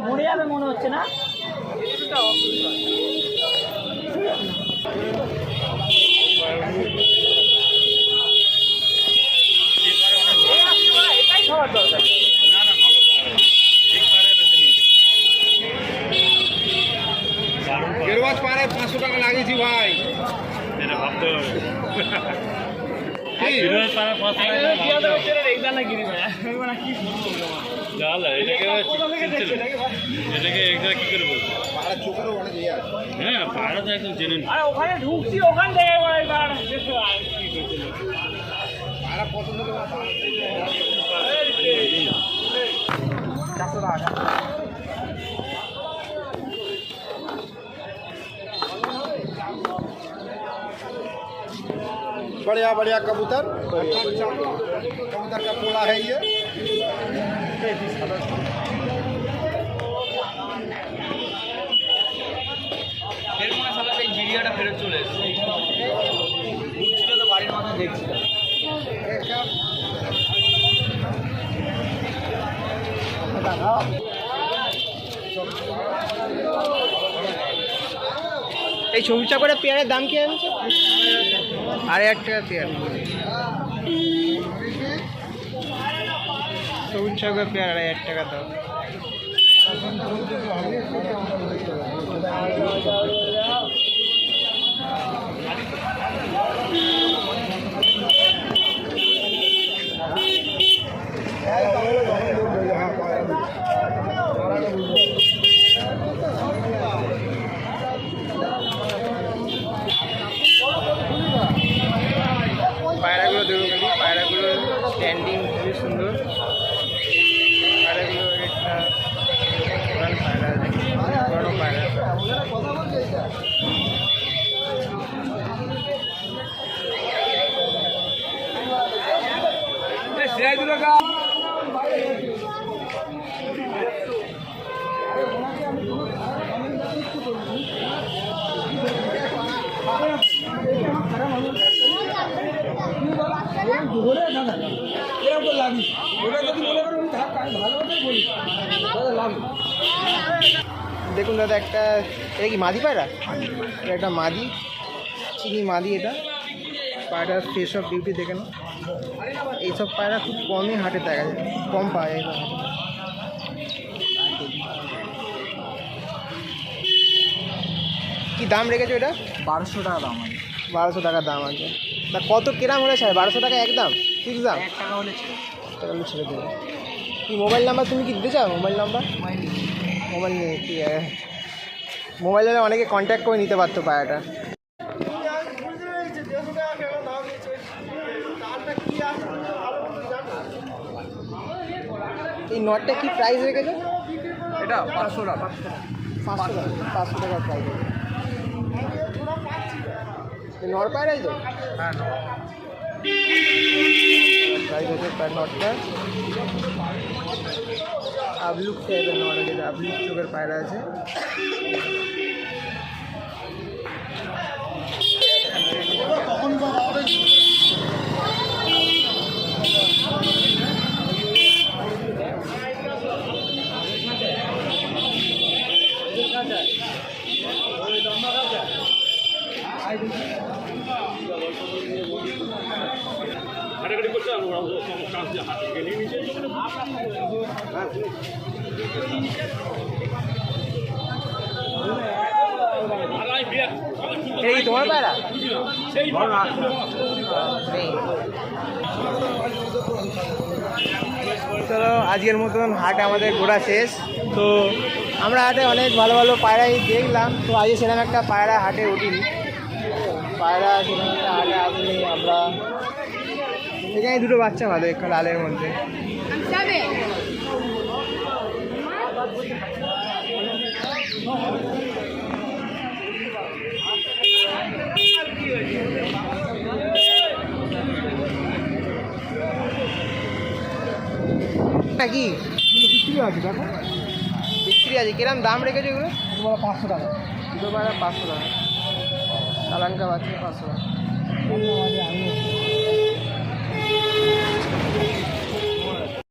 মরে যাবে মনে হচ্ছে না। এটাই খাওয়ার দরকার। গেরুয়াজ পারে 500 টাকা লাগিয়েছি ভাই। এটা ভাবতে হবে। হ্যাঁ পাড়া তো একদম জেনে ওখানে ঢুকছি ওখান থেকে बढ़िया बढ़िया कबूतर कबूतर का पोला है ये। জিরিয়াটা ফেরত চলে এসেছে ছিল তো বাড়ির মাথায় দেখছিলাম। এই চৌচা করে পেয়ারের দাম কি আছে? 8.5 টাকা পেয়ার। চৌচা করে পেয়ার 8.5 টাকা দাম। পায়রাগুলো দেখুন খালি, পায়রাগুলো স্ট্যান্ডিং খুবই সুন্দর। পায়রাগুলো একটা পায়রা বড় পায়রা। দেখুন দাদা, একটা এটা কি মাদি পায়রা? এটা একটা মাদি, চিনি মাদি। এটা পায়রা ফেস অফ বিউটি দেখে না, এইসব পায়রা খুব কমই হাটে দেখা যায়, কম পাওয়া যায়। কি দাম রেখেছো এটা? 1200 টাকা দাম আছে। 1200 টাকা দাম আছে। তা কত কিরাম হলে ছাড়ে? 1200 টাকা একদম ফিক্স দাম? 1 টাকা হলে ছেড়ে দেবে। কি মোবাইল নাম্বার তুমি কি দিতে চাও? Mobile number? মোবাইল নেই কি? মোবাইলে অনেকে কন্ট্যাক্ট করে নিতে পারতো পায়রাটা। এই নটটা কি প্রাইস রেখেছো? এটা 500 টাকা। 500 টাকা প্রাইস। নর পায়রাই তো? হ্যাঁ প্রাইস হচ্ছে নটটা। আবলুক টাইপের নর, যেটা আবলুক চোখের পায়রা আছে। এই তোমার পায়রা? চলো, আজকের মতন হাট আমাদের ঘোরা শেষ। তো আমরা হাটে অনেক ভালো ভালো পায়রাই দেখলাম। তো আজকে সেরকম একটা পায়রা হাটে উঠিনি, পায়রা সেরকম একটা হাটে আসেনি আমরা। এখানে দুটো বাচ্চা ভালো, একটু লালের মধ্যে। নাকি বিক্রি আছে? দেখো বিক্রি আছে। কিরম দাম রেখেছো এগুলো? 500 টাকা। দুটো পায়রা 500 টাকা। কালাঙ্কা বাচ্চা 500 টাকা।